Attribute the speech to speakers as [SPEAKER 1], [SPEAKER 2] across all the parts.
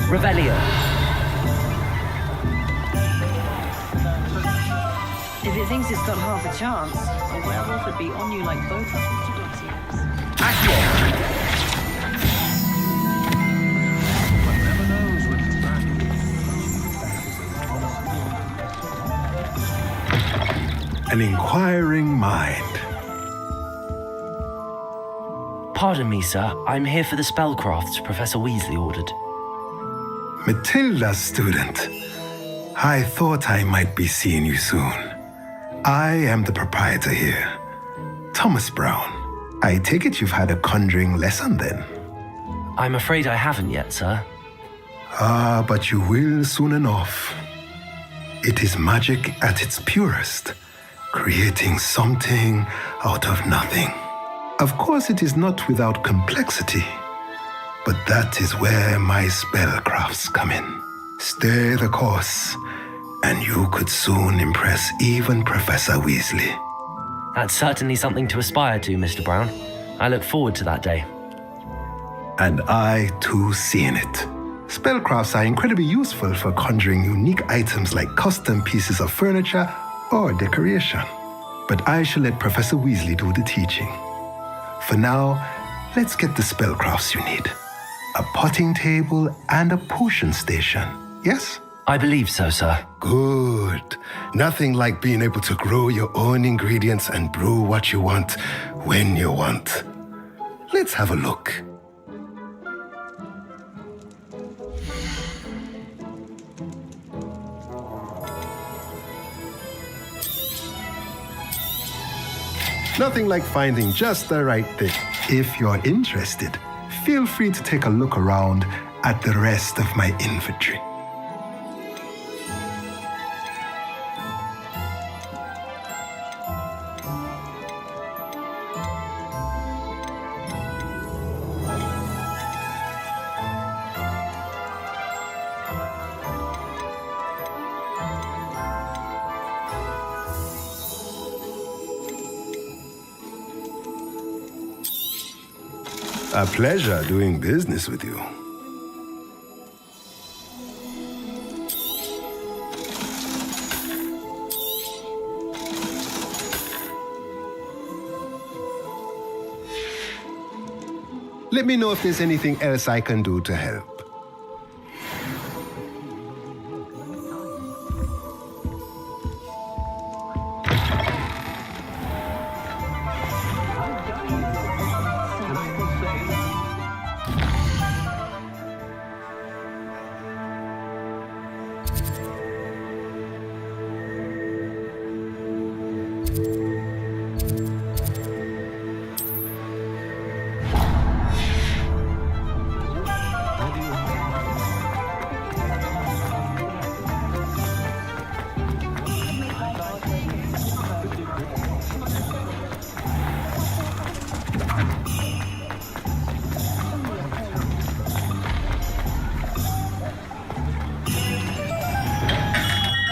[SPEAKER 1] Revelio.
[SPEAKER 2] If it thinks it's got half a chance, a werewolf would be on you like both orthodoxies.
[SPEAKER 3] An inquiring mind.
[SPEAKER 1] Pardon me, sir. I'm here for the spellcrafts Professor Weasley ordered.
[SPEAKER 3] Matilda's student. I thought I might be seeing you soon. I am the proprietor here, Thomas Brown. I take it you've had a conjuring lesson then?
[SPEAKER 1] I'm afraid I haven't yet, sir.
[SPEAKER 3] Ah, but you will soon enough. It is magic at its purest, creating something out of nothing. Of course, it is not without complexity, but that is where my spellcrafts come in. Stay the course, and you could soon impress even Professor Weasley.
[SPEAKER 1] That's certainly something to aspire to, Mr. Brown. I look forward to that day.
[SPEAKER 3] And I, too, seeing it. Spellcrafts are incredibly useful for conjuring unique items like custom pieces of furniture or decoration. But I shall let Professor Weasley do the teaching. For now, let's get the spellcrafts you need. A potting table and a potion station, yes?
[SPEAKER 1] I believe so, sir.
[SPEAKER 3] Good. Nothing like being able to grow your own ingredients and brew what you want when you want. Let's have a look. Nothing like finding just the right thing. If you're interested, feel free to take a look around at the rest of my inventory. A pleasure doing business with you. Let me know if there's anything else I can do to help.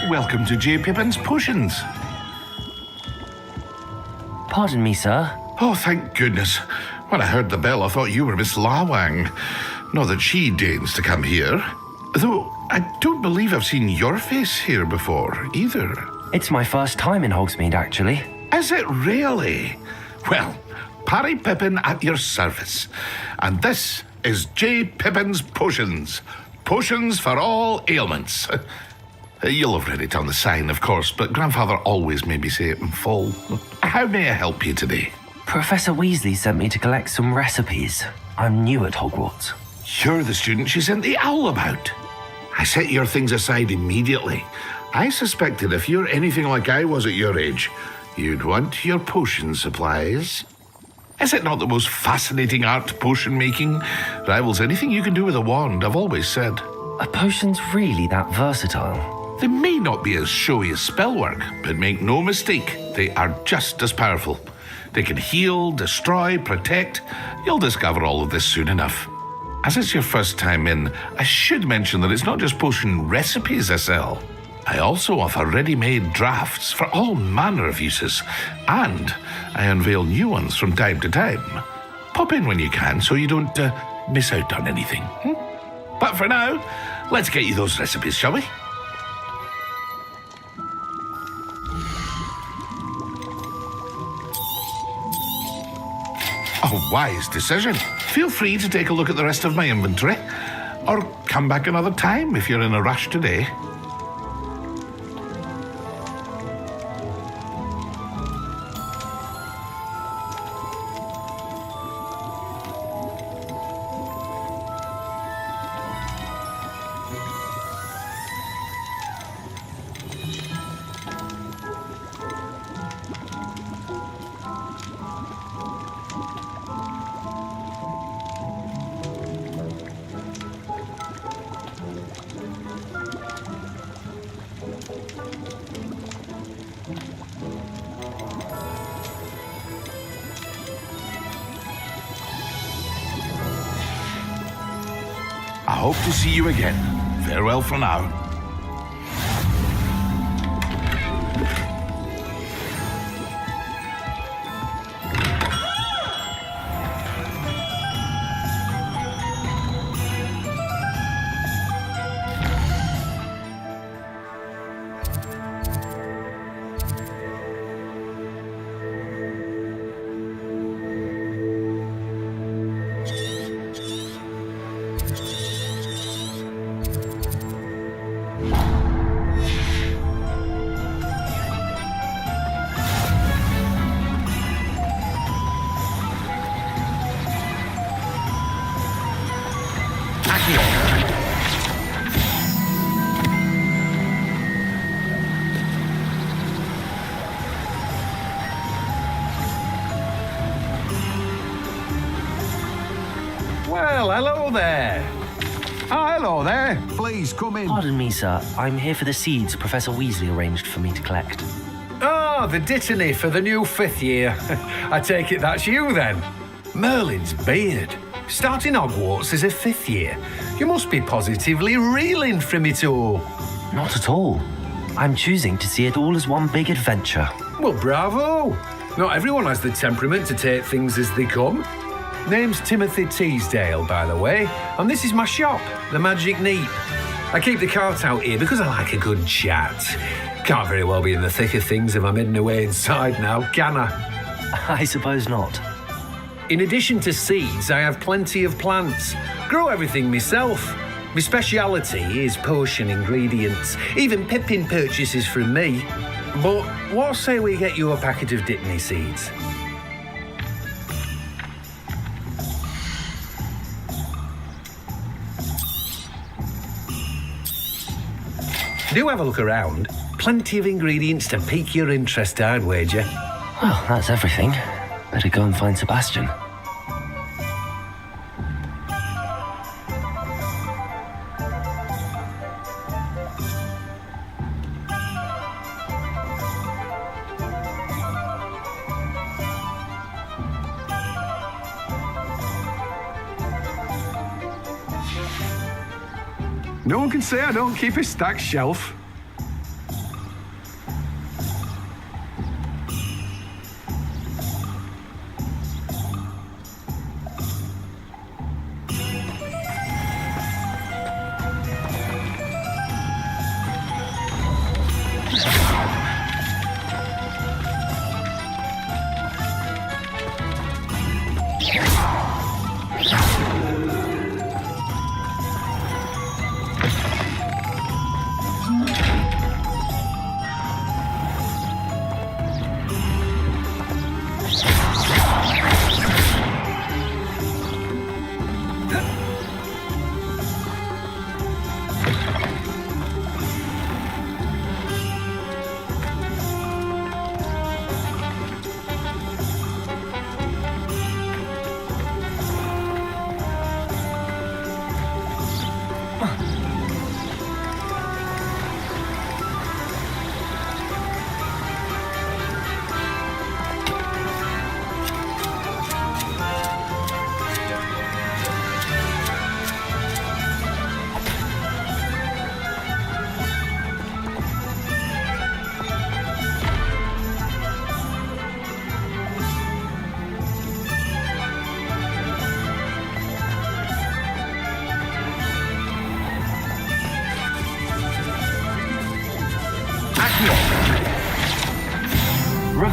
[SPEAKER 4] Welcome to J. Pippin's Potions.
[SPEAKER 1] Pardon me, sir.
[SPEAKER 4] Oh, thank goodness. When I heard the bell, I thought you were Miss Lawang. Not that she deigns to come here. Though, I don't believe I've seen your face here before, either.
[SPEAKER 1] It's my first time in Hogsmeade, actually.
[SPEAKER 4] Is it really? Well, Parry Pippin at your service. And this is J. Pippin's Potions. Potions for all ailments. You'll have read it on the sign, of course, but Grandfather always made me say it in full. How may I help you today?
[SPEAKER 1] Professor Weasley sent me to collect some recipes. I'm new at Hogwarts.
[SPEAKER 4] You're the student she sent the owl about. I set your things aside immediately. I suspected if you're anything like I was at your age, you'd want your potion supplies. Is it not the most fascinating art, potion making? Rivals anything you can do with a wand, I've always said.
[SPEAKER 1] Are potions really that versatile?
[SPEAKER 4] They may not be as showy as spellwork, but make no mistake, they are just as powerful. They can heal, destroy, protect. You'll discover all of this soon enough. As it's your first time in, I should mention that it's not just potion recipes I sell. I also offer ready-made drafts for all manner of uses, and I unveil new ones from time to time. pop in when you can so you don't miss out on anything. But for now, let's get you those recipes, shall we? A wise decision. Feel free to take a look at the rest of my inventory, or come back another time if you're in a rush today. I hope to see you again. Farewell for now.
[SPEAKER 5] Well, hello there. Oh, hello there. Please come in.
[SPEAKER 1] Pardon me, sir. I'm here for the seeds Professor Weasley arranged for me to collect.
[SPEAKER 5] Oh, the dittany for the new 5th year. I take it that's you then. Merlin's beard. Starting Hogwarts as a 5th year. You must be positively reeling from it all.
[SPEAKER 1] Not at all. I'm choosing to see it all as one big adventure.
[SPEAKER 5] Well, bravo. Not everyone has the temperament to take things as they come. Name's Timothy Teasdale, by the way, and this is my shop, the Magic Neep. I keep the cart out here because I like a good chat. Can't very well be in the thick of things if I'm hidden away inside now, can I?
[SPEAKER 1] I suppose not.
[SPEAKER 5] In addition to seeds, I have plenty of plants. Grow everything myself. My speciality is potion ingredients, even Pippin purchases from me. But what say we get you a packet of Dittany seeds? Do have a look around. Plenty of ingredients to pique your interest, I'd wager.
[SPEAKER 1] Well, that's everything. Better go and find Sebastian.
[SPEAKER 5] No one can say I don't keep a stacked shelf.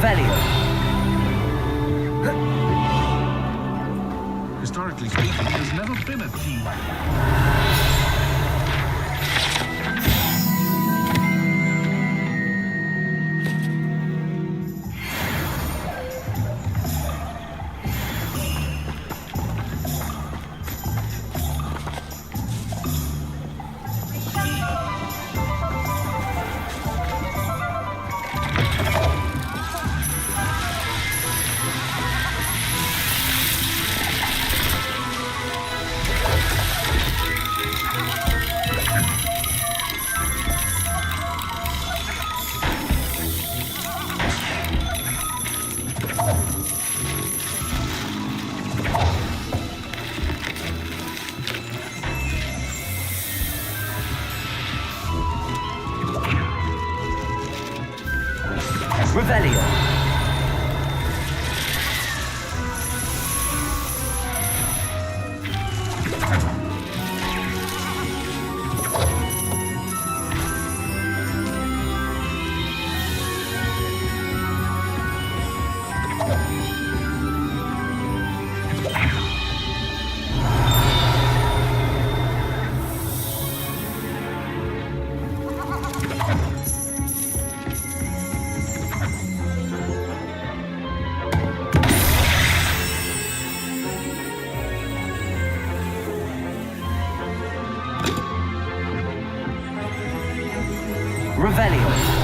[SPEAKER 1] Revelio.
[SPEAKER 4] Historically speaking, there's never been a team like that.
[SPEAKER 1] Revelio. Revelio.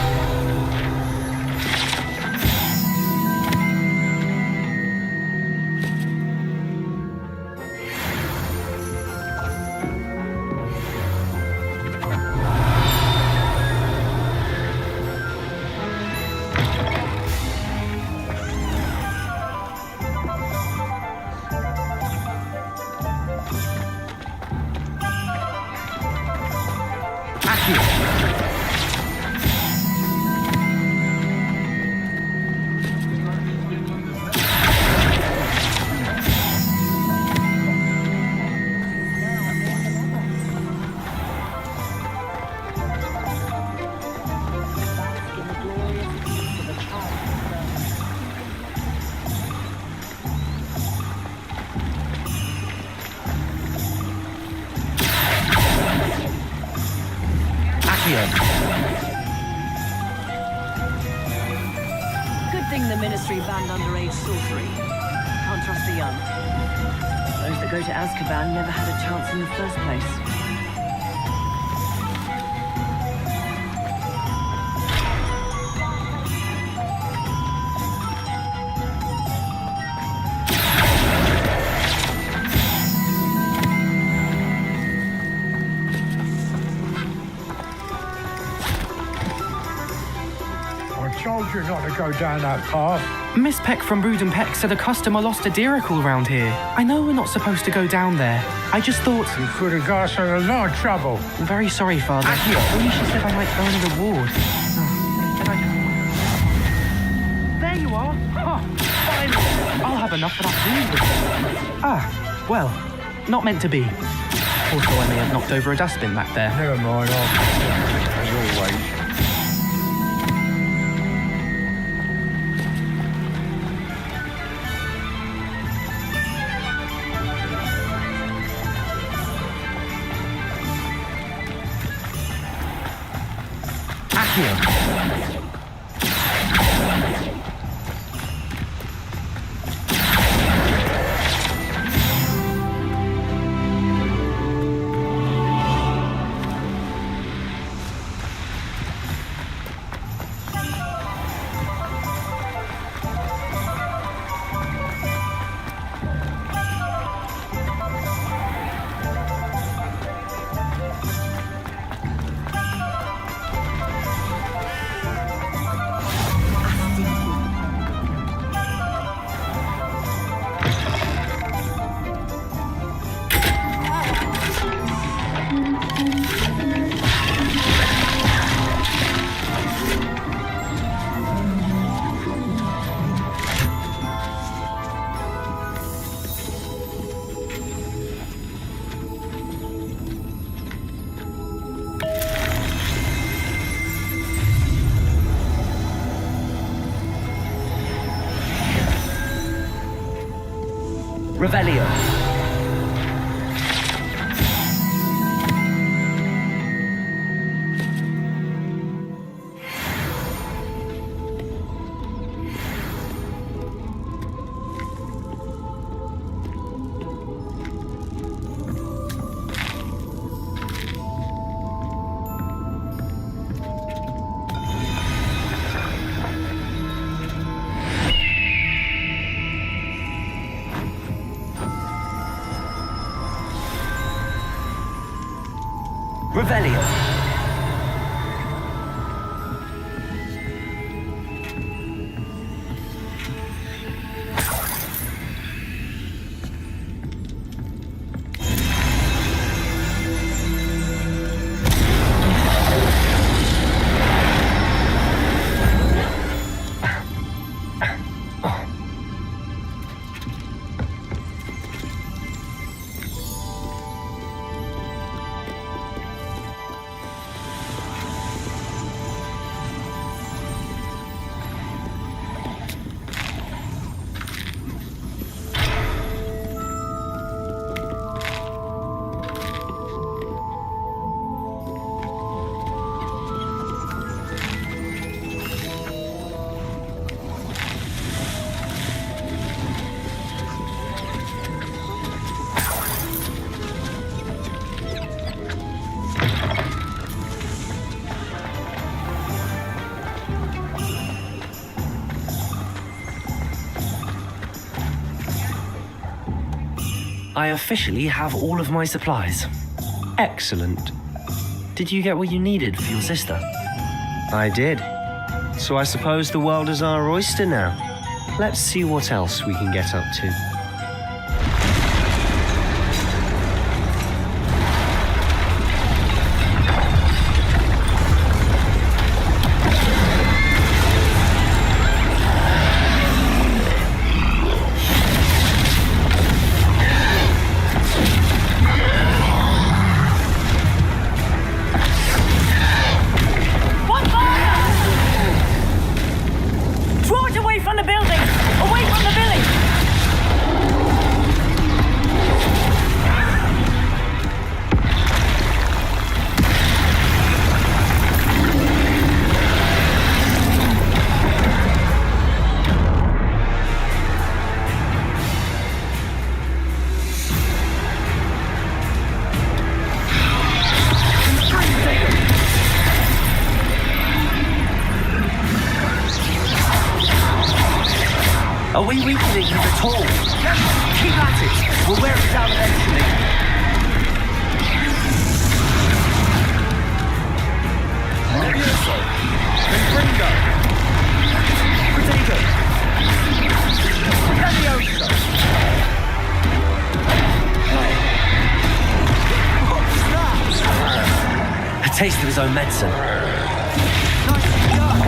[SPEAKER 2] Good thing the Ministry banned underage sorcery. Can't trust the young. Those that go to Azkaban never had a chance in the first place.
[SPEAKER 6] Told you not to go down that path.
[SPEAKER 7] Miss Peck from Brood and Peck said a customer lost a deeracle round here. I know we're not supposed to go down there. I just thought...
[SPEAKER 6] You could have got us in a lot of trouble.
[SPEAKER 7] I'm very sorry, Father. Only she said I might earn a reward. There you are. Oh, finally. I'll have enough for that. Ah, well, not meant to be. Also, I may have knocked over a dustbin back there.
[SPEAKER 6] Never mind, as always.
[SPEAKER 1] Revelio. Revelio. I officially have all of my supplies.
[SPEAKER 8] Excellent.
[SPEAKER 1] Did you get what you needed for your sister?
[SPEAKER 8] I did. So I suppose the world is our oyster now. Let's see what else we can get up to.
[SPEAKER 1] Are we weakening him at all? Keep at it. We'll wear it down eventually.
[SPEAKER 5] Levioso. Confringo. Protego. Levioso.
[SPEAKER 1] A taste of his own medicine.
[SPEAKER 5] Nicely done.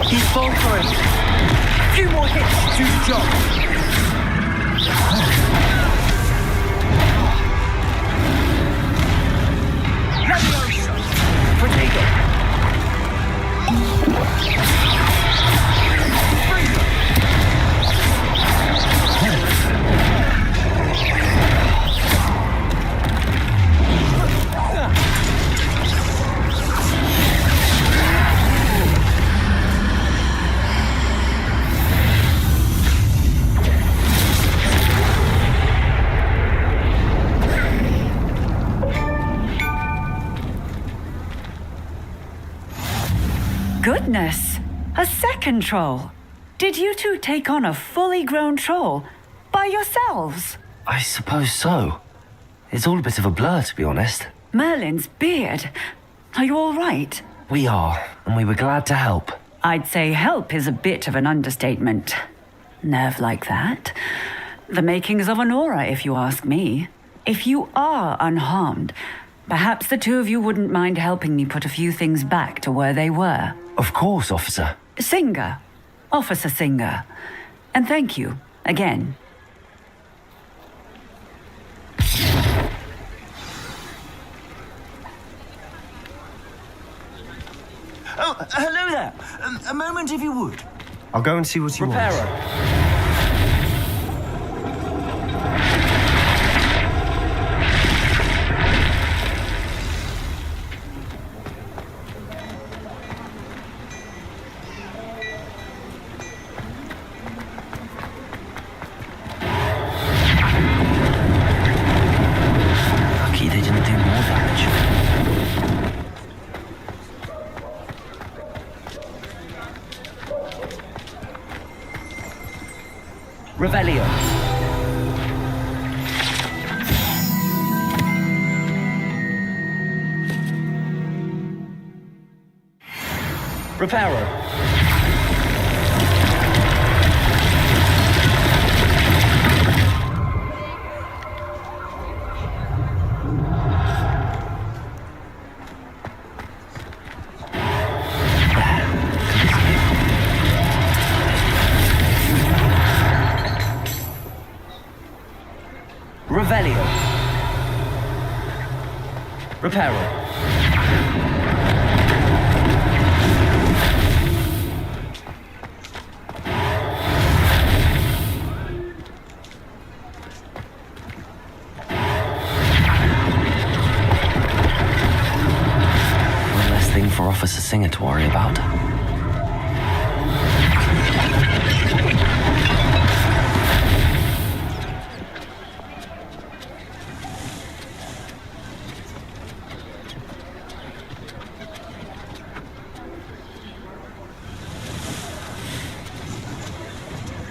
[SPEAKER 1] He's faltering. A few more hits to do the job. Leviosa. Protego.
[SPEAKER 2] Goodness! A second troll! Did you two take on a fully grown troll by yourselves?
[SPEAKER 1] I suppose so. It's all a bit of a blur, to be honest.
[SPEAKER 2] Merlin's beard. Are you all right?
[SPEAKER 1] We are, and we were glad to help.
[SPEAKER 2] I'd say help is a bit of an understatement. Nerve like that. The makings of an aura, if you ask me. If you are unharmed, perhaps the two of you wouldn't mind helping me put a few things back to where they were.
[SPEAKER 1] Of course, officer.
[SPEAKER 2] Singer. Officer Singer. And thank you, again.
[SPEAKER 9] Oh, hello there. A moment, if you would.
[SPEAKER 8] I'll go and see what you want.
[SPEAKER 7] Repairer.
[SPEAKER 1] Lucky they didn't do more damage.
[SPEAKER 7] Revelio. Repairer. Revelio. Repairer.
[SPEAKER 1] One less thing for Officer Singer to worry about.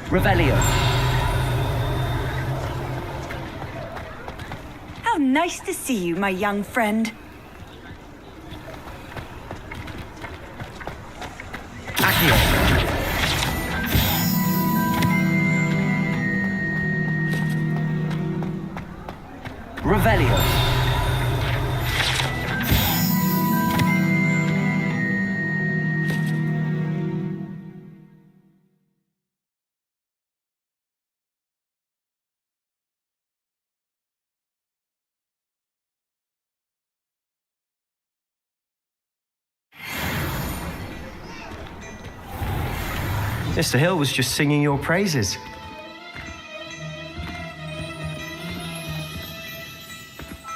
[SPEAKER 7] Revelio.
[SPEAKER 10] How nice to see you, my young friend.
[SPEAKER 7] Accio. Revelio.
[SPEAKER 8] Mr. Hill was just singing your praises.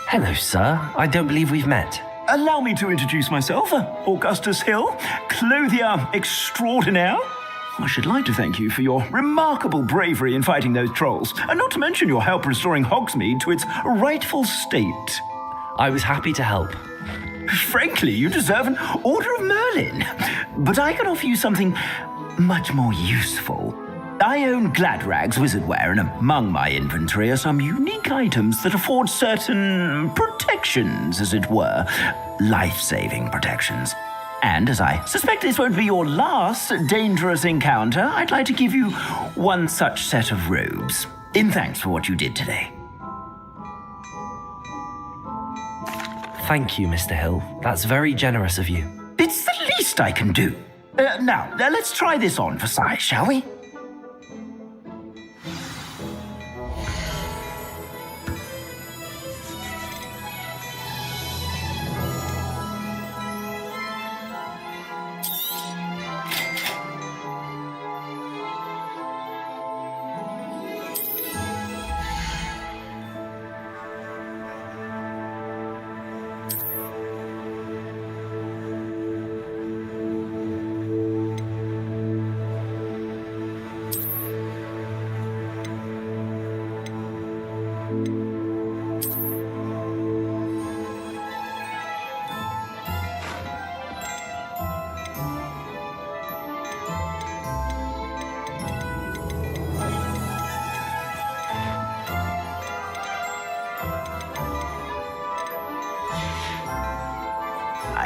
[SPEAKER 1] Hello, sir. I don't believe we've met.
[SPEAKER 9] Allow me to introduce myself, Augustus Hill, clothier extraordinaire. I should like to thank you for your remarkable bravery in fighting those trolls, and not to mention your help restoring Hogsmeade to its rightful state.
[SPEAKER 1] I was happy to help.
[SPEAKER 9] Frankly, you deserve an Order of Merlin. But I can offer you something much more useful. I own Gladrag's wizardware, and among my inventory are some unique items that afford certain protections, as it were. Life-saving protections. And as I suspect this won't be your last dangerous encounter, I'd like to give you one such set of robes, in thanks for what you did today.
[SPEAKER 1] Thank you, Mr. Hill. That's very generous of you.
[SPEAKER 9] It's the least I can do. Now, let's try this on for size, shall we?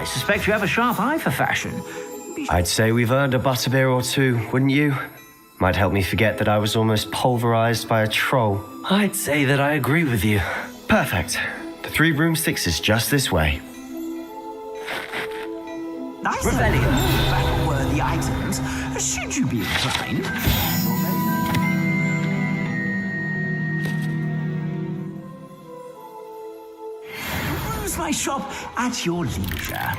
[SPEAKER 9] suspect you have a sharp eye for fashion.
[SPEAKER 8] I'd say we've earned a butterbeer or two, wouldn't you? Might help me forget that I was almost pulverized by a troll.
[SPEAKER 1] I'd say that I agree with you.
[SPEAKER 8] Perfect. The 3 broomsticks is just this way.
[SPEAKER 9] Nice Revelio, battle-worthy items, should you be inclined. Peruse my shop at your leisure.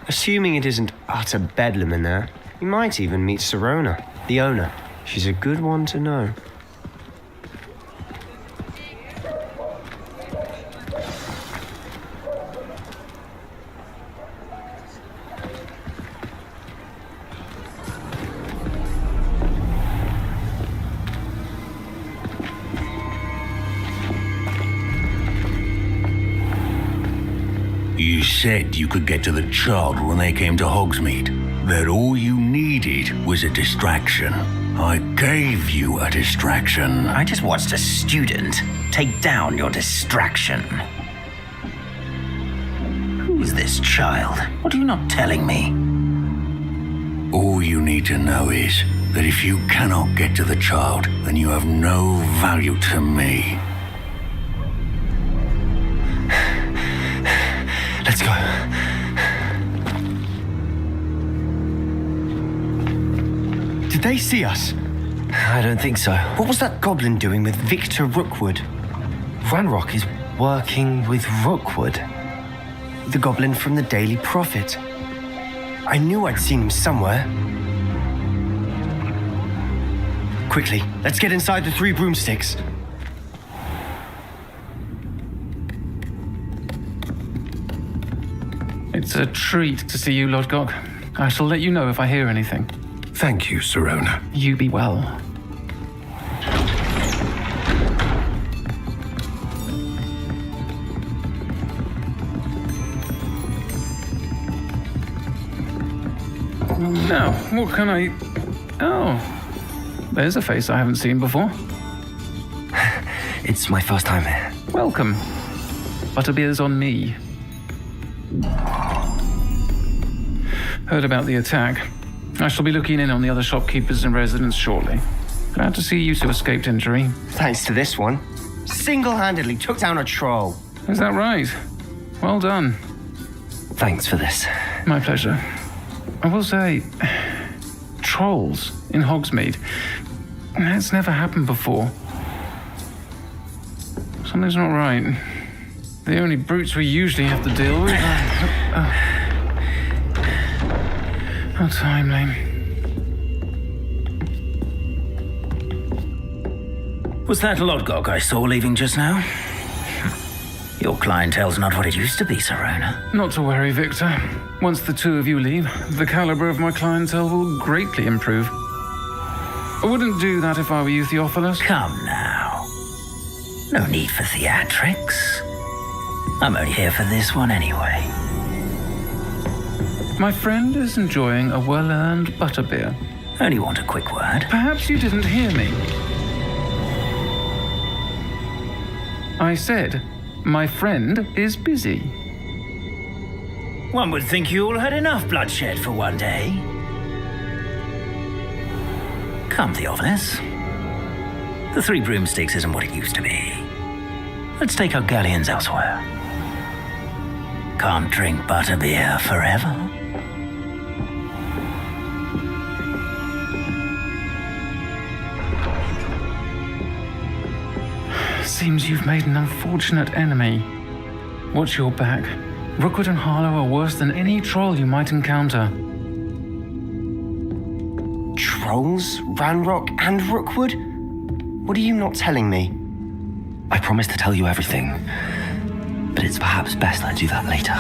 [SPEAKER 8] Assuming it isn't utter bedlam in there, you might even meet Sirona, the owner. She's a good one to know.
[SPEAKER 11] You said you could get to the child when they came to Hogsmeade. That all you needed was a distraction. I gave you a distraction.
[SPEAKER 9] I just watched a student take down your distraction. Who is this child? What are you not telling me?
[SPEAKER 11] All you need to know is that if you cannot get to the child, then you have no value to me.
[SPEAKER 8] Let's go. Did they see us?
[SPEAKER 1] I don't think so.
[SPEAKER 8] What was that goblin doing with Victor Rookwood?
[SPEAKER 1] Ranrock is working with Rookwood.
[SPEAKER 8] The goblin from the Daily Prophet. I knew I'd seen him somewhere. Quickly, let's get inside the 3 broomsticks.
[SPEAKER 12] It's a treat to see you, Lodgok. I shall let you know if I hear anything.
[SPEAKER 5] Thank you, Sirona.
[SPEAKER 12] You be well. Now, what can I... Oh, there's a face I haven't seen before.
[SPEAKER 1] It's my first time here.
[SPEAKER 12] Welcome. Butterbeer's on me. Heard about the attack. I shall be looking in on the other shopkeepers and residents shortly. Glad to see you two escaped injury.
[SPEAKER 8] Thanks to this one. Single-handedly took down a troll.
[SPEAKER 12] Is that right? Well done.
[SPEAKER 1] Thanks for this.
[SPEAKER 12] My pleasure. I will say, trolls in Hogsmeade. That's never happened before. Something's not right. The only brutes we usually have to deal with are... How timely.
[SPEAKER 9] Was that Lodgok I saw leaving just now? Your clientele's not what it used to be, Sirona.
[SPEAKER 12] Not to worry, Victor. Once the 2 of you leave, the caliber of my clientele will greatly improve. I wouldn't do that if I were you, Theophilus.
[SPEAKER 9] Come now. No need for theatrics. I'm only here for this one anyway.
[SPEAKER 12] My friend is enjoying a well-earned butterbeer.
[SPEAKER 9] Only want a quick word.
[SPEAKER 12] Perhaps you didn't hear me. I said, my friend is busy.
[SPEAKER 9] One would think you all had enough bloodshed for one day. Come, Theophilus. The 3 broomsticks isn't what it used to be. Let's take our galleons elsewhere. Can't drink butterbeer forever.
[SPEAKER 12] Seems you've made an unfortunate enemy. Watch your back. Rookwood and Harlow are worse than any troll you might encounter.
[SPEAKER 8] Trolls? Ranrock and Rookwood? What are you not telling me?
[SPEAKER 1] I promise to tell you everything, but it's perhaps best I do that later.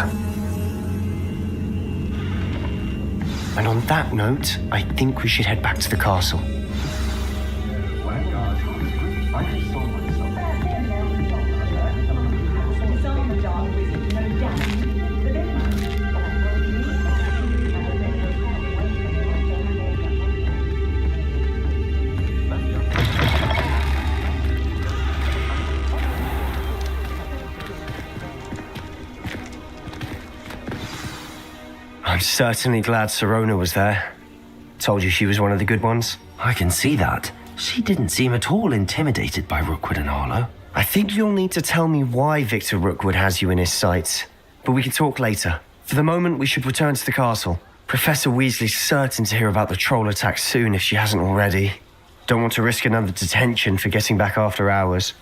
[SPEAKER 8] And on that note, I think we should head back to the castle. I'm certainly glad Serona was there. Told you she was one of the good ones.
[SPEAKER 1] I can see that. She didn't seem at all intimidated by Rookwood and Arlo.
[SPEAKER 8] I think you'll need to tell me why Victor Rookwood has you in his sights. But we can talk later. For the moment, we should return to the castle. Professor Weasley's certain to hear about the troll attack soon if she hasn't already. Don't want to risk another detention for getting back after hours.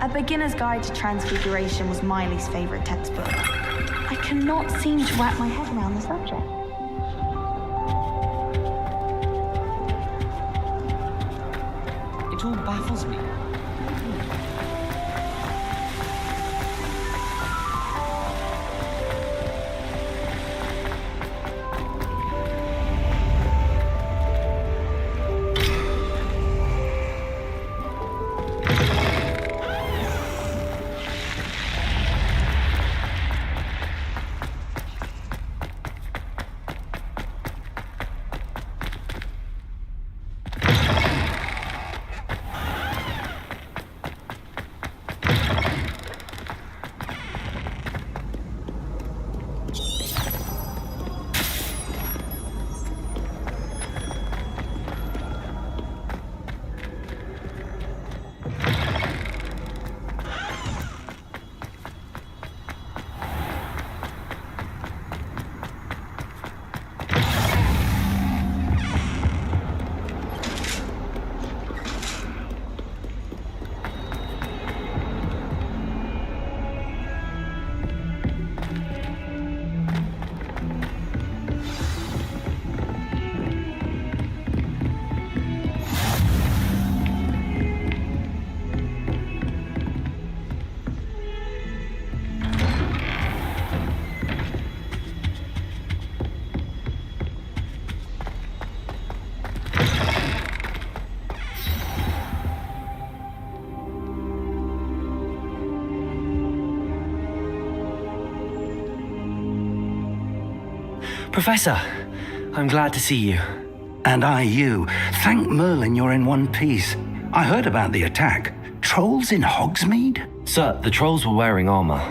[SPEAKER 13] A Beginner's Guide to Transfiguration was Miley's favourite textbook. I cannot seem to wrap my head around the subject.
[SPEAKER 14] It all baffles me.
[SPEAKER 1] Professor, I'm glad to see you.
[SPEAKER 9] And I you. Thank Merlin you're in one piece. I heard about the attack. Trolls in Hogsmeade?
[SPEAKER 1] Sir, the trolls were wearing armor.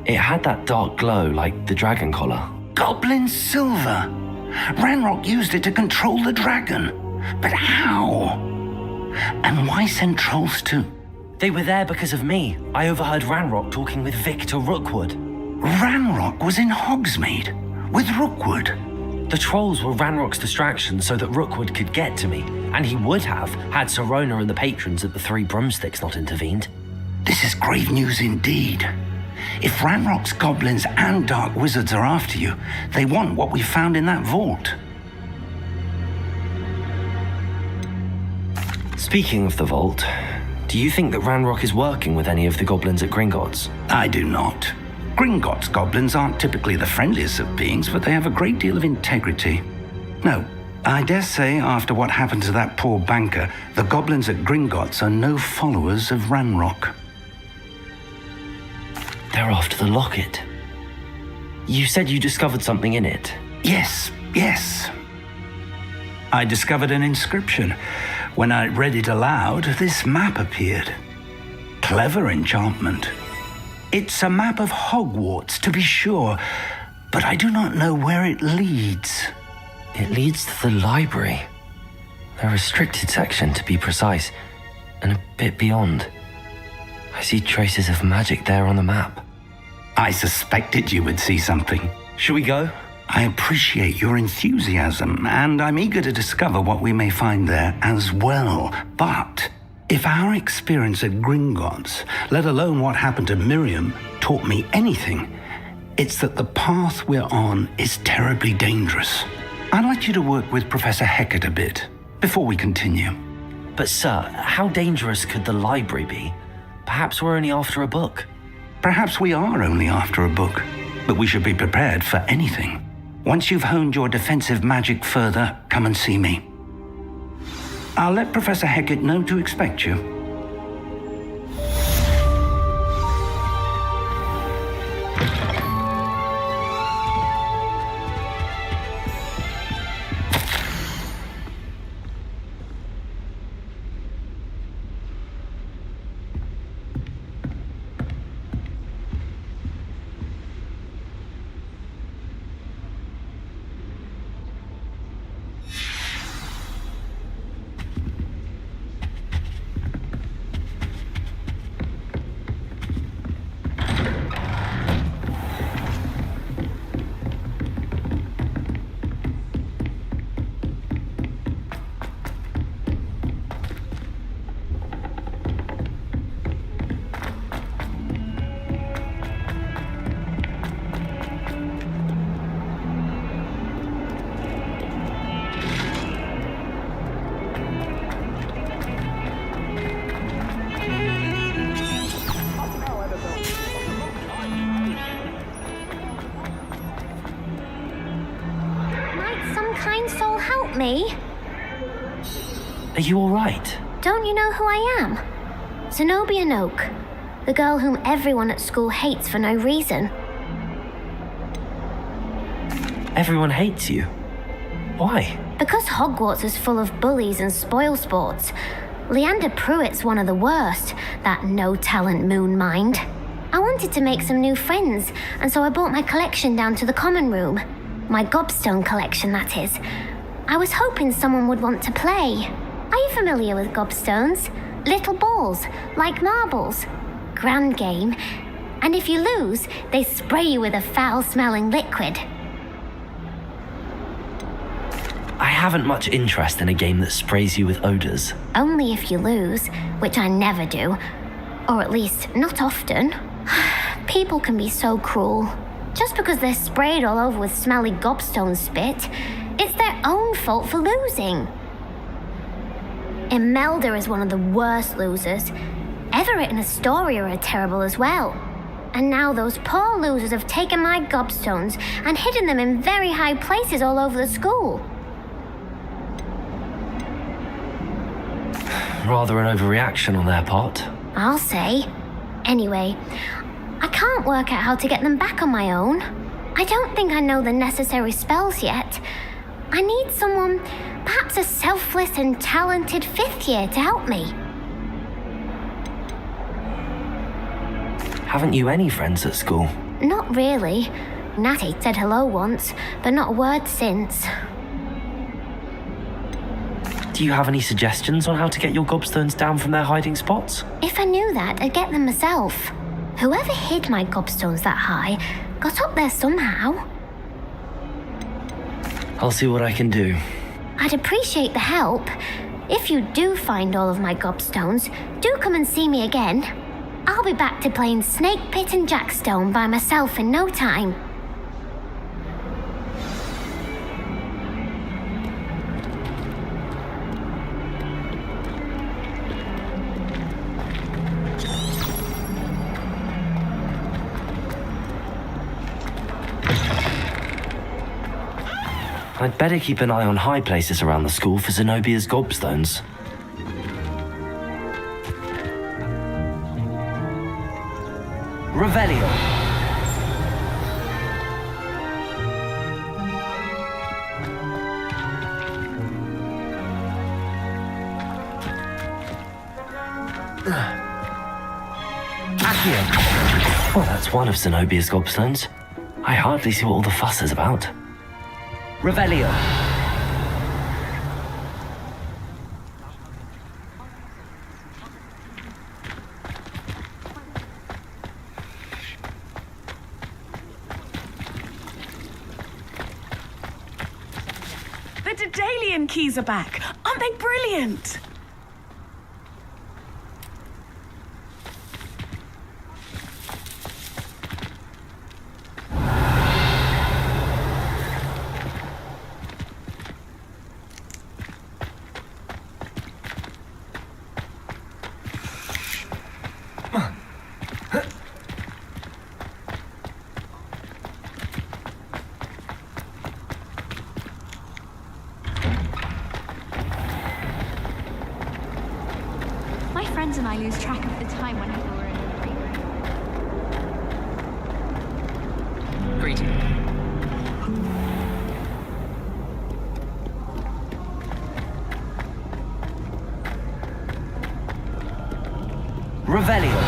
[SPEAKER 1] It had that dark glow like the dragon collar.
[SPEAKER 9] Goblin silver. Ranrock used it to control the dragon. But how? And why send trolls too?
[SPEAKER 1] They were there because of me. I overheard Ranrock talking with Victor Rookwood.
[SPEAKER 11] Ranrock was in Hogsmeade with Rookwood.
[SPEAKER 1] The trolls were Ranrock's distraction so that Rookwood could get to me, and he would have had Serona and the patrons at the Three Broomsticks not intervened.
[SPEAKER 11] This is grave news indeed. If Ranrock's goblins and dark wizards are after you, they want what we found in that vault.
[SPEAKER 1] Speaking of the vault, do you think that Ranrock is working with any of the goblins at Gringotts?
[SPEAKER 11] I do not. Gringotts goblins aren't typically the friendliest of beings, but they have a great deal of integrity. No, I dare say after what happened to that poor banker, the goblins at Gringotts are no followers of Ranrock.
[SPEAKER 1] They're after the locket. You said you discovered something in it.
[SPEAKER 11] Yes. I discovered an inscription. When I read it aloud, this map appeared. Clever enchantment. It's a map of Hogwarts, to be sure, but I do not know where it leads.
[SPEAKER 1] It leads to the library. The restricted section, to be precise, and a bit beyond. I see traces of magic there on the map.
[SPEAKER 11] I suspected you would see something.
[SPEAKER 1] Shall we go?
[SPEAKER 11] I appreciate your enthusiasm, and I'm eager to discover what we may find there as well. But if our experience at Gringotts, let alone what happened to Miriam, taught me anything, it's that the path we're on is terribly dangerous. I'd like you to work with Professor Hecat a bit before we continue.
[SPEAKER 1] But sir, how dangerous could the library be? Perhaps we're only after a book.
[SPEAKER 11] Perhaps we are only after a book, but we should be prepared for anything. Once you've honed your defensive magic further, come and see me. I'll let Professor Hecat know to expect you.
[SPEAKER 15] Me?
[SPEAKER 1] Are you all right?
[SPEAKER 15] Don't you know who I am? Zenobia Noak, the girl whom everyone at school hates for no reason.
[SPEAKER 1] Everyone hates you. Why?
[SPEAKER 15] Because Hogwarts is full of bullies and spoilsports. Leander Pruitt's one of the worst, that no-talent moon mind. I wanted to make some new friends, and so I brought my collection down to the common room. My gobstone collection, that is. I was hoping someone would want to play. Are you familiar with gobstones? Little balls, like marbles. Grand game. And if you lose, they spray you with a foul-smelling liquid.
[SPEAKER 1] I haven't much interest in a game that sprays you with odors.
[SPEAKER 15] Only if you lose, which I never do. Or at least, not often. People can be so cruel. Just because they're sprayed all over with smelly gobstone spit, it's their own fault for losing. Imelda is one of the worst losers. Everett and Astoria are terrible as well. And now those poor losers have taken my gobstones and hidden them in very high places all over the school.
[SPEAKER 1] Rather an overreaction on their part.
[SPEAKER 15] I'll say. Anyway, I can't work out how to get them back on my own. I don't think I know the necessary spells yet. I need someone, perhaps a selfless and talented fifth year to help me.
[SPEAKER 1] Haven't you any friends at school?
[SPEAKER 15] Not really. Natty said hello once, but not a word since.
[SPEAKER 1] Do you have any suggestions on how to get your gobstones down from their hiding spots?
[SPEAKER 15] If I knew that, I'd get them myself. Whoever hid my gobstones that high got up there somehow.
[SPEAKER 1] I'll see what I can do.
[SPEAKER 15] I'd appreciate the help. If you do find all of my gobstones, do come and see me again. I'll be back to playing Snake Pit and Jackstone by myself in no time.
[SPEAKER 1] I'd better keep an eye on high places around the school for Zenobia's gobstones. Revelio. Accio. Well, that's one of Zenobia's gobstones. I hardly see what all the fuss is about. Revelio.
[SPEAKER 10] The Daedalian keys are back. Aren't they brilliant?
[SPEAKER 13] My friends and I lose track of the time whenever we're in the break room.
[SPEAKER 14] Greeting.
[SPEAKER 1] Revelio.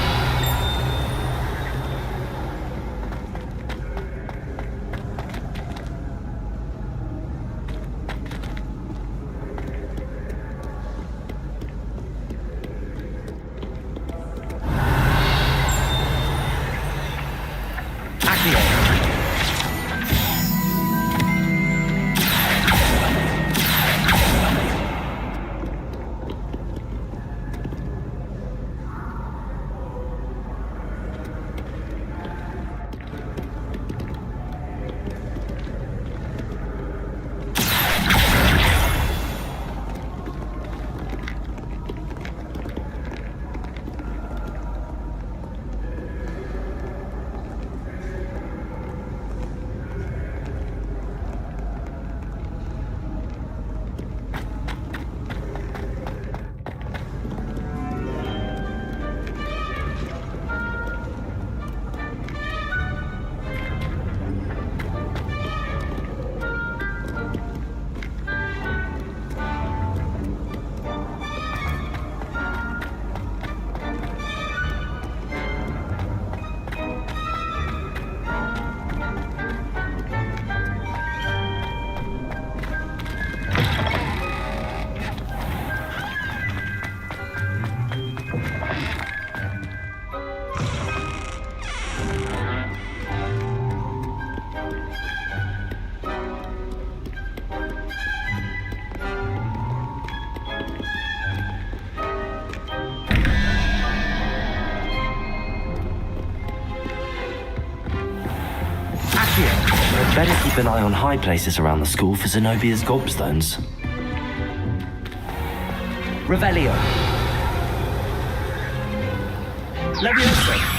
[SPEAKER 1] Better keep an eye on high places around the school for Zenobia's gobstones. Revelio. Leviosa.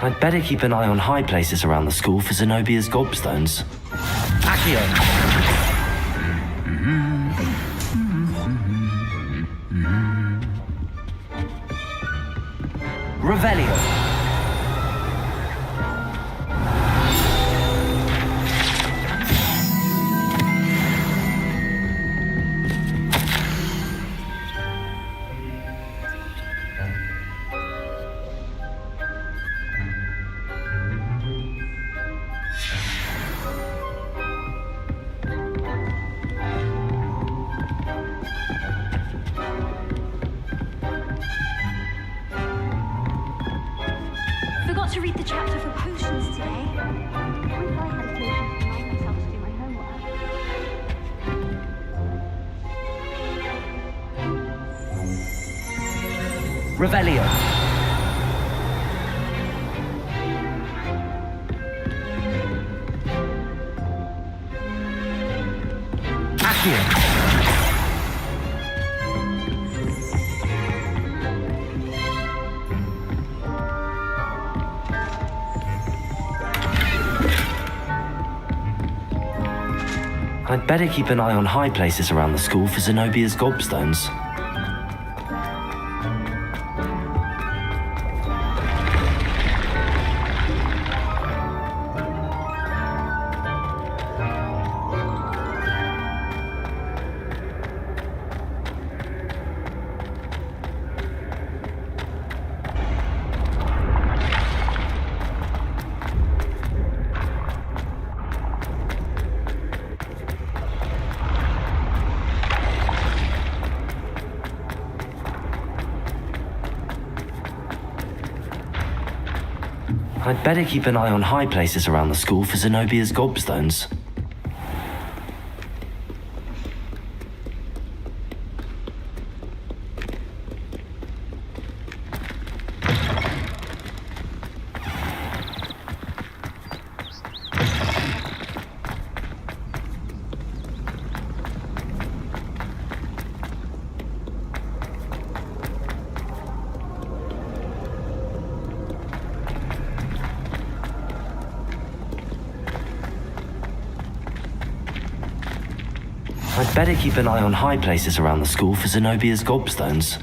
[SPEAKER 1] I'd better keep an eye on high places around the school for Zenobia's gobstones. Accio! Revelio!
[SPEAKER 13] Forgot to read the chapter for potions today. I wish I had a potion to remind myself to do my homework.
[SPEAKER 1] Revelio! Accio! I'd better keep an eye on high places around the school for Zenobia's gobstones. I'd better keep an eye on high places around the school for Zenobia's gobstones. I'd better keep an eye on high places around the school for Zenobia's gobstones.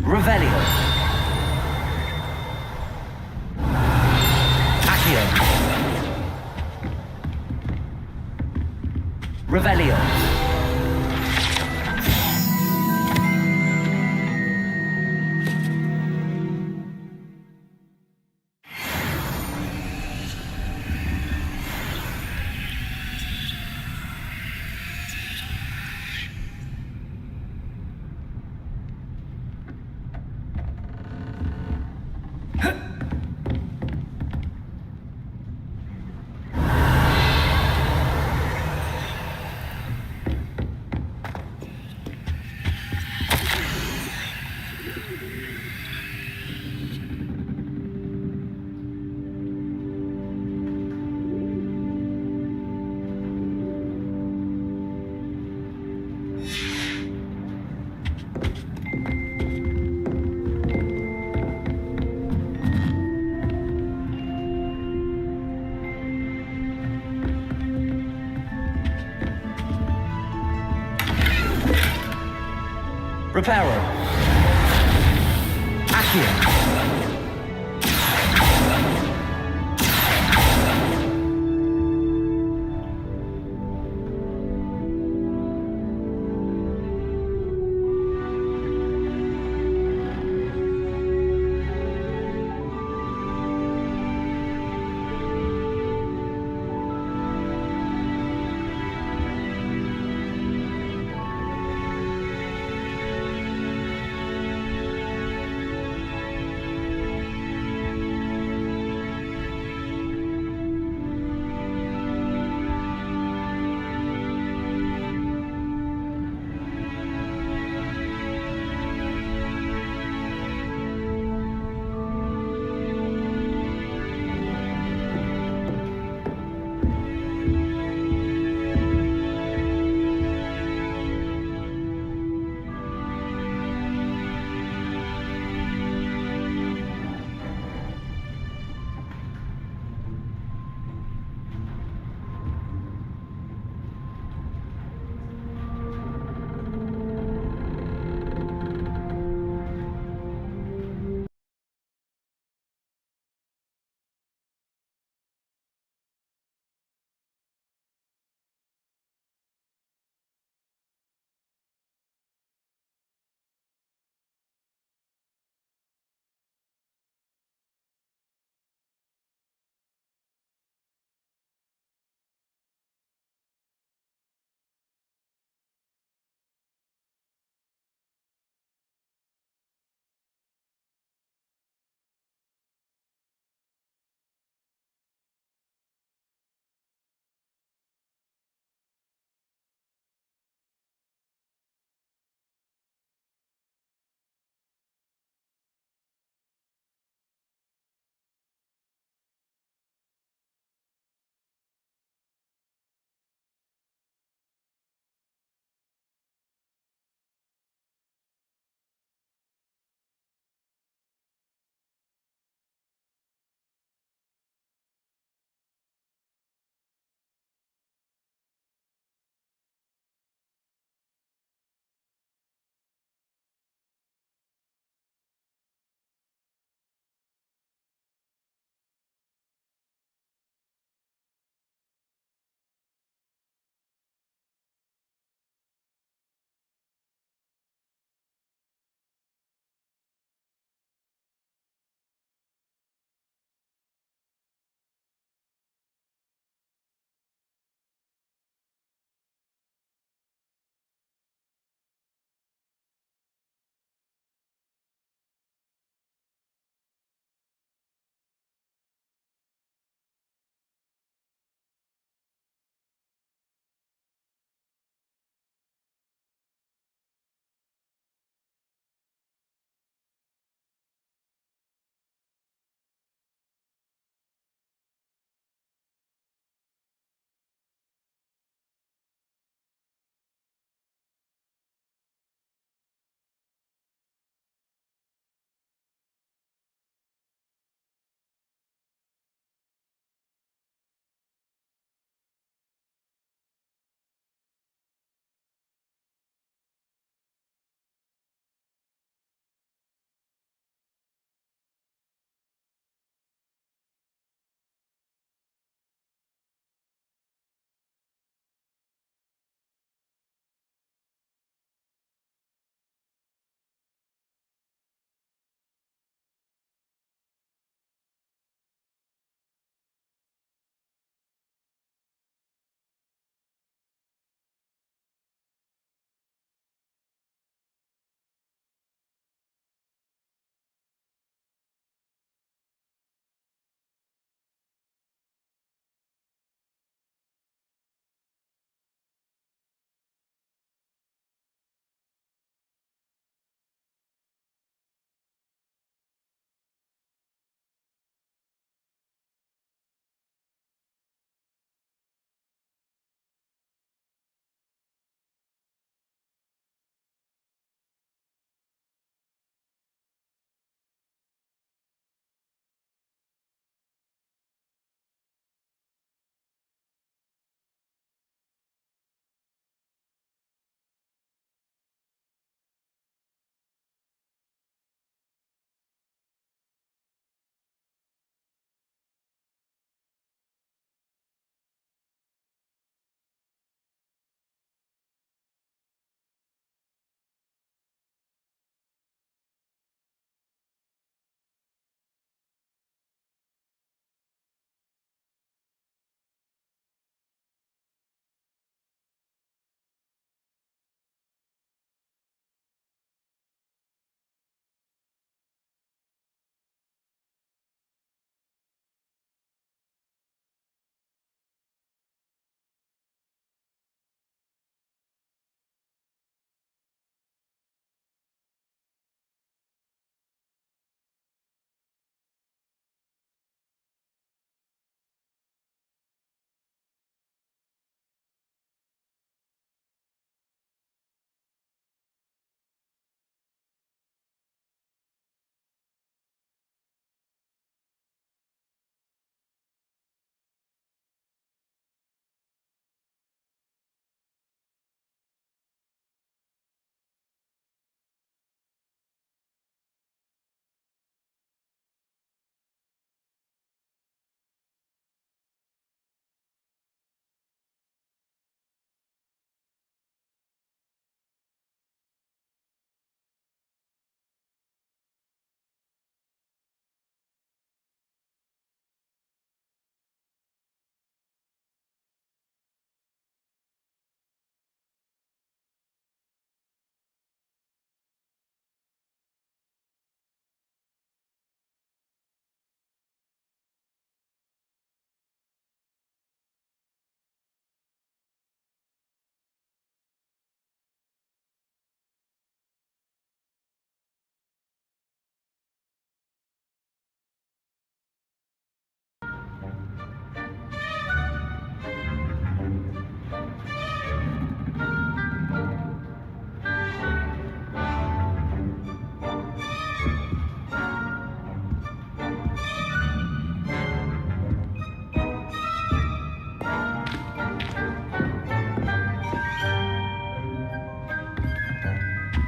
[SPEAKER 1] Revelio! Accio! Revelio! Reparo! Accio!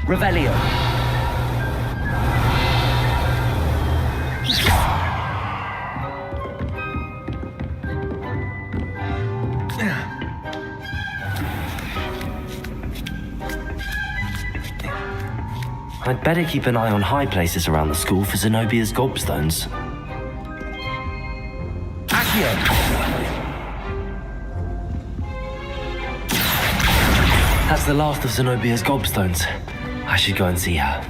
[SPEAKER 1] Revelio. I'd better keep an eye on high places around the school for Zenobia's gobstones. Accio! That's the last of Zenobia's gobstones. I should go and see her.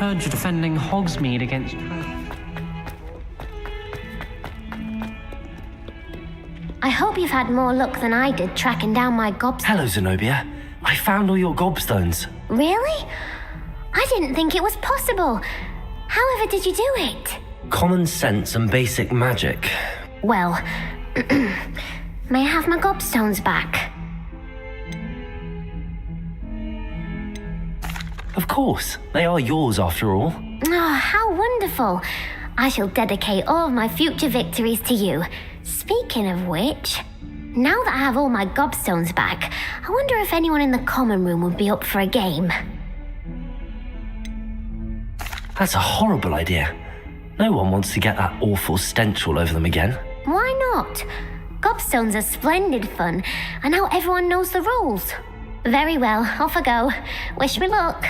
[SPEAKER 14] Heard you're defending Hogsmeade against...
[SPEAKER 15] I hope you've had more luck than I did tracking down my gobstones.
[SPEAKER 1] Hello, Zenobia. I found all your gobstones.
[SPEAKER 15] Really? I didn't think it was possible. However did you do it?
[SPEAKER 1] Common sense and basic magic.
[SPEAKER 15] Well, may I have my gobstones back?
[SPEAKER 1] Of course. They are yours after all.
[SPEAKER 15] Oh, how wonderful. I shall dedicate all of my future victories to you. Speaking of which, now that I have all my gobstones back, I wonder if anyone in the common room would be up for a game.
[SPEAKER 1] That's a horrible idea. No one wants to get that awful stench all over them again.
[SPEAKER 15] Why not? Gobstones are splendid fun, and now everyone knows the rules. Very well, off I go. Wish me luck.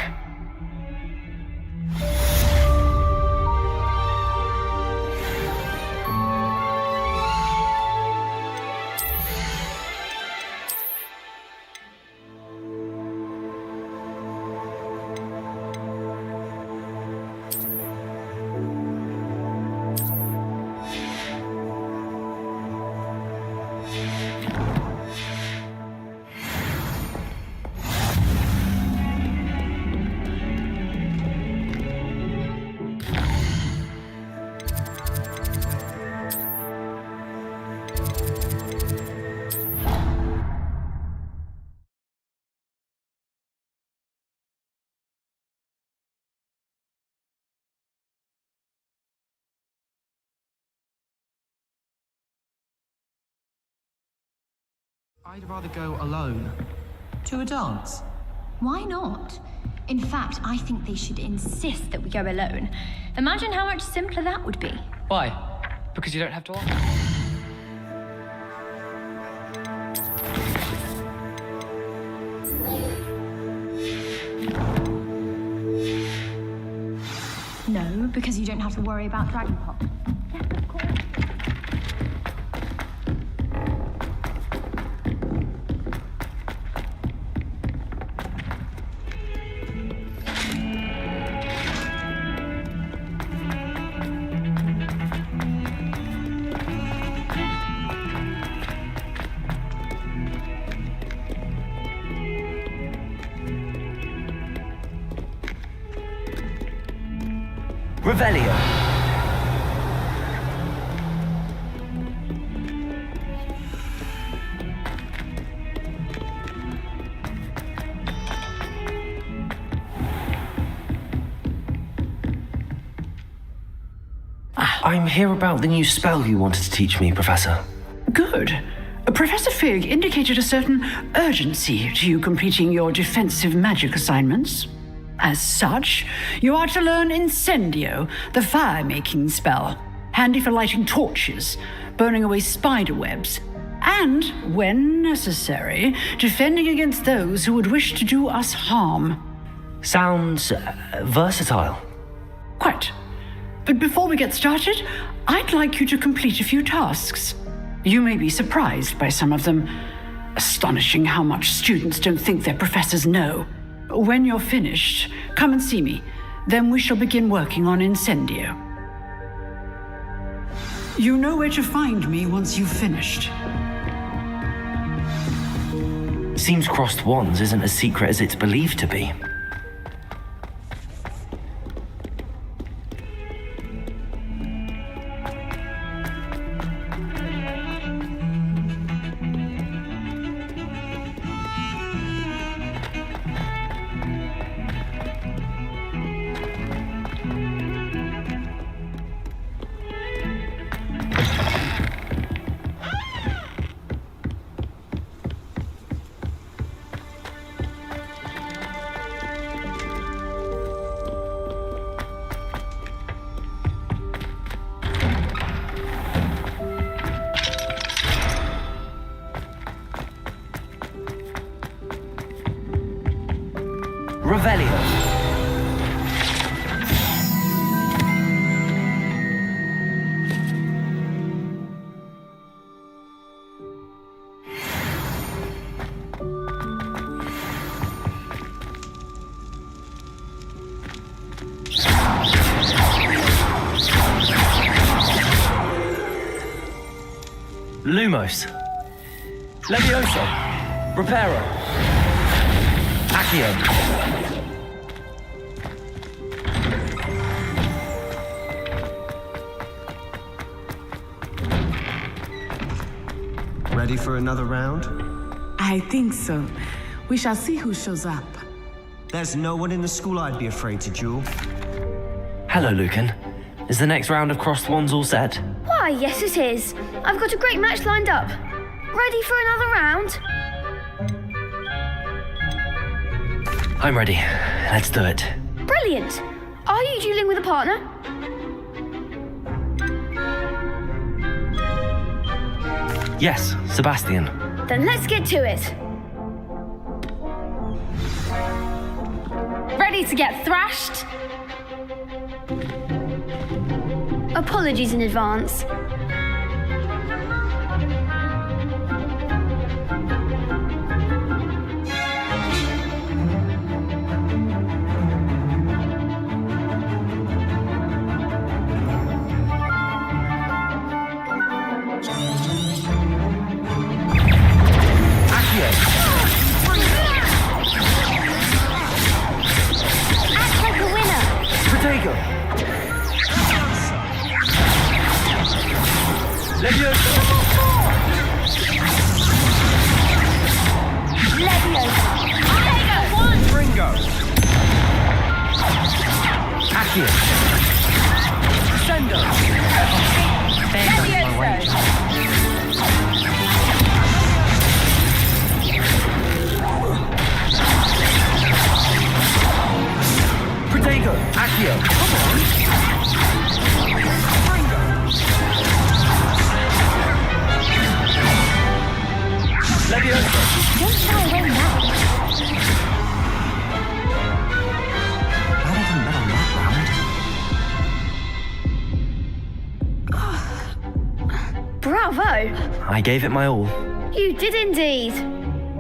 [SPEAKER 14] I'd rather go alone. To a dance?
[SPEAKER 13] Why not? In fact, I think they should insist that we go alone. Imagine how much simpler that would be.
[SPEAKER 14] Why? Because you don't have to ask?
[SPEAKER 13] No, because you don't have to worry about Dragon Pop. Yes, of course.
[SPEAKER 1] Revelio. I'm here about the new spell you wanted to teach me, Professor.
[SPEAKER 16] Good. Professor Fig indicated a certain urgency to you completing your defensive magic assignments. As such, you are to learn Incendio, the fire-making spell, handy for lighting torches, burning away spider webs, and, when necessary, defending against those who would wish to do us harm.
[SPEAKER 1] Sounds versatile.
[SPEAKER 16] Quite. But before we get started, I'd like you to complete a few tasks. You may be surprised by some of them. Astonishing how much students don't think their professors know. When you're finished, come and see me. Then we shall begin working on Incendio. You know where to find me once you've finished.
[SPEAKER 1] Seems crossed wands isn't as secret as it's believed to be. Revelio. Lumos. Levioso. Reparo. Accio.
[SPEAKER 17] Ready for another round?
[SPEAKER 10] I think so. We shall see who shows up.
[SPEAKER 17] There's no one in the school I'd be afraid to duel.
[SPEAKER 1] Hello, Lucan. Is the next round of crossed wands all set?
[SPEAKER 15] Why, yes it is. I've got a great match lined up. Ready for another round?
[SPEAKER 1] I'm ready. Let's do it.
[SPEAKER 15] Brilliant. Are you dueling with a partner?
[SPEAKER 1] Yes, Sebastian.
[SPEAKER 15] Then let's get to it. Ready to get thrashed? Apologies in advance.
[SPEAKER 1] I gave it my all.
[SPEAKER 15] You did indeed.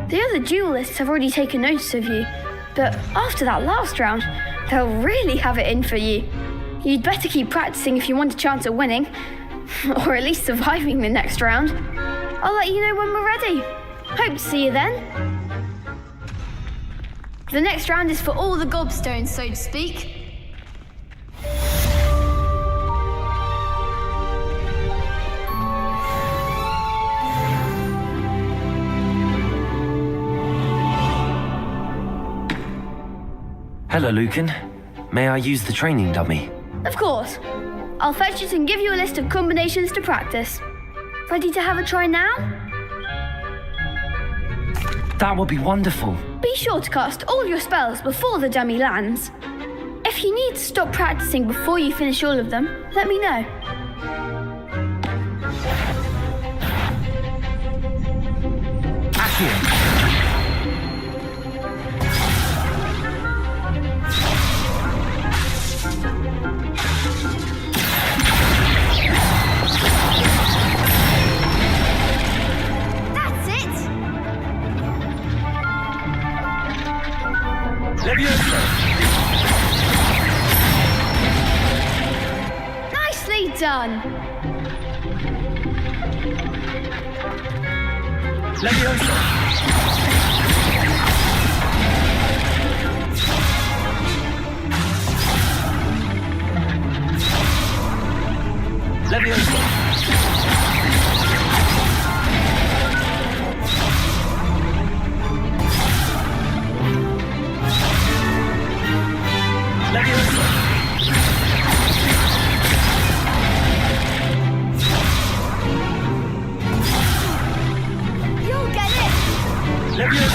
[SPEAKER 15] The other duelists have already taken notice of you, but after that last round, they'll really have it in for you. You'd better keep practicing if you want a chance at winning, or at least surviving the next round. I'll let you know when we're ready. Hope to see you then. The next round is for all the gobstones, so to speak.
[SPEAKER 1] Hello, Lucan. May I use the training dummy?
[SPEAKER 15] Of course. I'll fetch it and give you a list of combinations to practice. Ready to have a try now?
[SPEAKER 1] That would be wonderful.
[SPEAKER 15] Be sure to cast all your spells before the dummy lands. If you need to stop practicing before you finish all of them, let me know. That's it! Nicely done! You'll get it! That was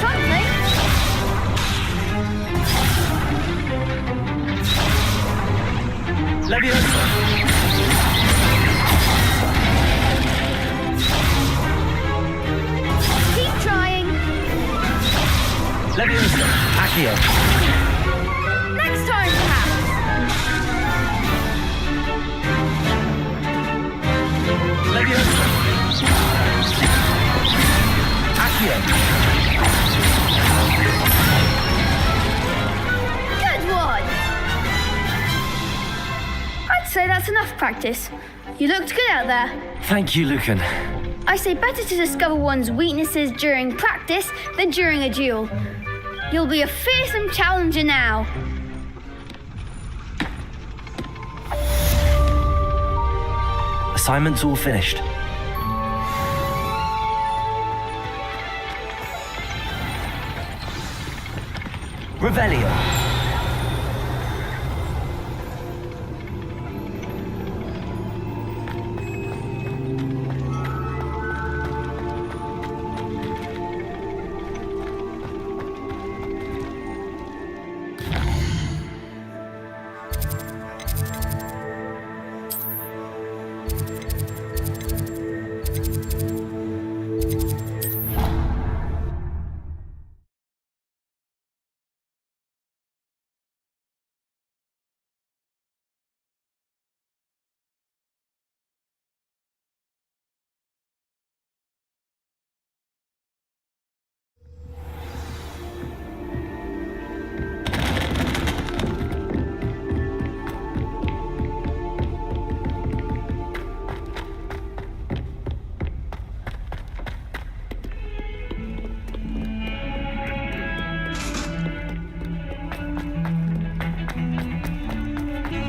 [SPEAKER 15] something! Keep trying! Next time, perhaps! Good one! I'd say that's enough practice. You looked good out there.
[SPEAKER 1] Thank you, Lucan.
[SPEAKER 15] I say better to discover one's weaknesses during practice than during a duel. You'll be a fearsome challenger now.
[SPEAKER 1] Assignment's all finished. Revelio.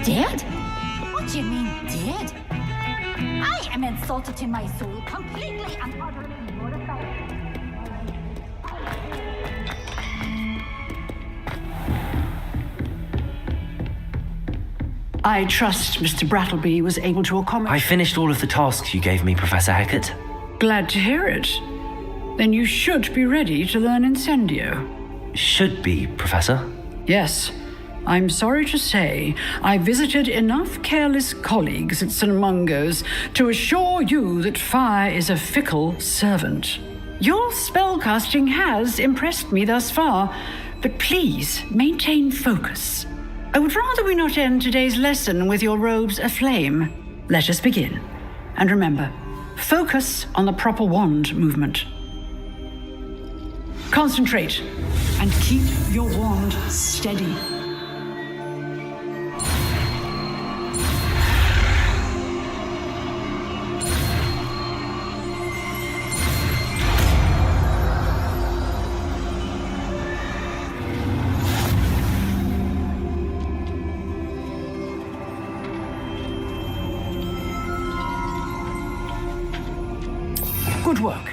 [SPEAKER 18] Dead? What do you mean, dead? I am insulted to my soul, completely and utterly mortified.
[SPEAKER 16] I trust Mr. Brattleby was able to accommodate.
[SPEAKER 1] I finished all of the tasks you gave me, Professor Hecat.
[SPEAKER 16] Glad to hear it. Then you should be ready to learn Incendio.
[SPEAKER 1] Should be, Professor.
[SPEAKER 16] Yes. I'm sorry to say, I visited enough careless colleagues at St. Mungo's to assure you that fire is a fickle servant. Your spellcasting has impressed me thus far, but please maintain focus. I would rather we not end today's lesson with your robes aflame. Let us begin. And remember, focus on the proper wand movement. Concentrate and keep your wand steady. Good work.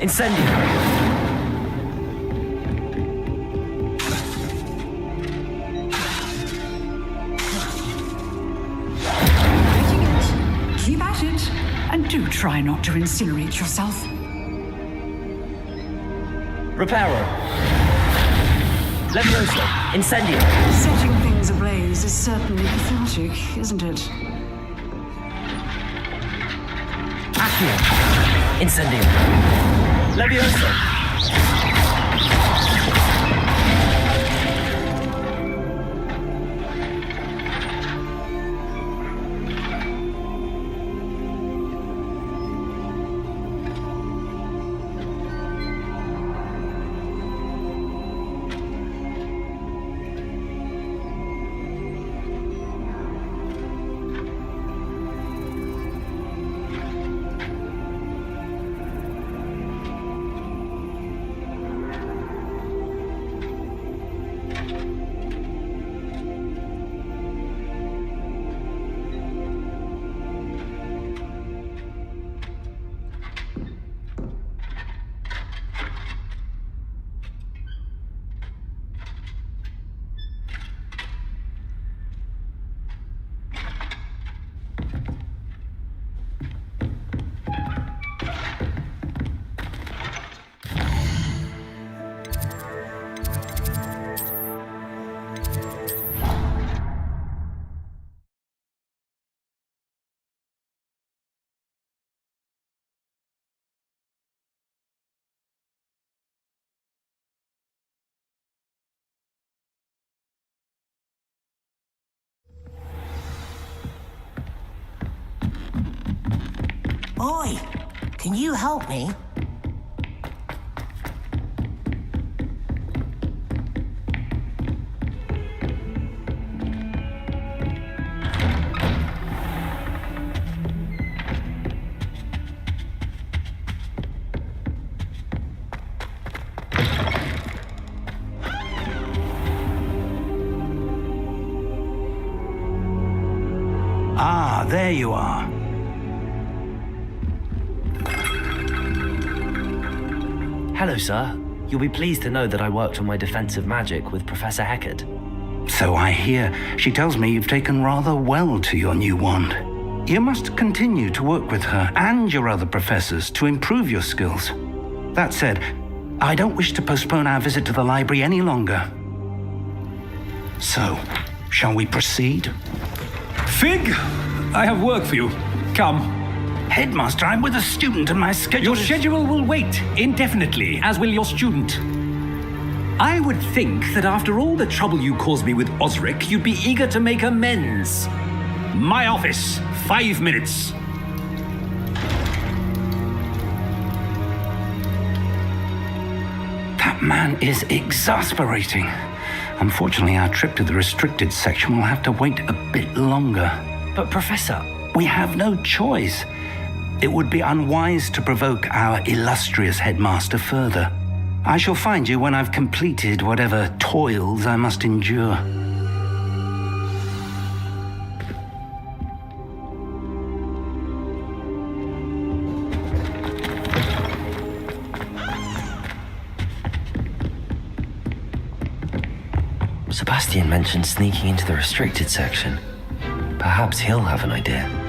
[SPEAKER 1] Incendio!
[SPEAKER 16] Keep at it. And do try not to incinerate yourself.
[SPEAKER 1] Reparo! Levioso! Incendio!
[SPEAKER 16] Setting things ablaze is certainly cathartic, isn't it?
[SPEAKER 1] Accio! Incendio! Levioso!
[SPEAKER 19] Oi, can you help me?
[SPEAKER 11] Ah, there you are.
[SPEAKER 1] Hello, sir. You'll be pleased to know that I worked on my defensive magic with Professor Heckard.
[SPEAKER 11] So I hear. She tells me you've taken rather well to your new wand. You must continue to work with her and your other professors to improve your skills. That said, I don't wish to postpone our visit to the library any longer. So, shall we proceed?
[SPEAKER 20] Fig, I have work for you. Come.
[SPEAKER 11] Headmaster, I'm with a student and my schedule
[SPEAKER 20] Your schedule will wait indefinitely, as will your student. I would think that after all the trouble you caused me with Osric, you'd be eager to make amends. My office, 5 minutes.
[SPEAKER 11] That man is exasperating. Unfortunately, our trip to the restricted section will have to wait a bit longer.
[SPEAKER 1] But, Professor...
[SPEAKER 11] We have no choice. It would be unwise to provoke our illustrious headmaster further. I shall find you when I've completed whatever toils I must endure.
[SPEAKER 1] Sebastian mentioned sneaking into the restricted section. Perhaps he'll have an idea.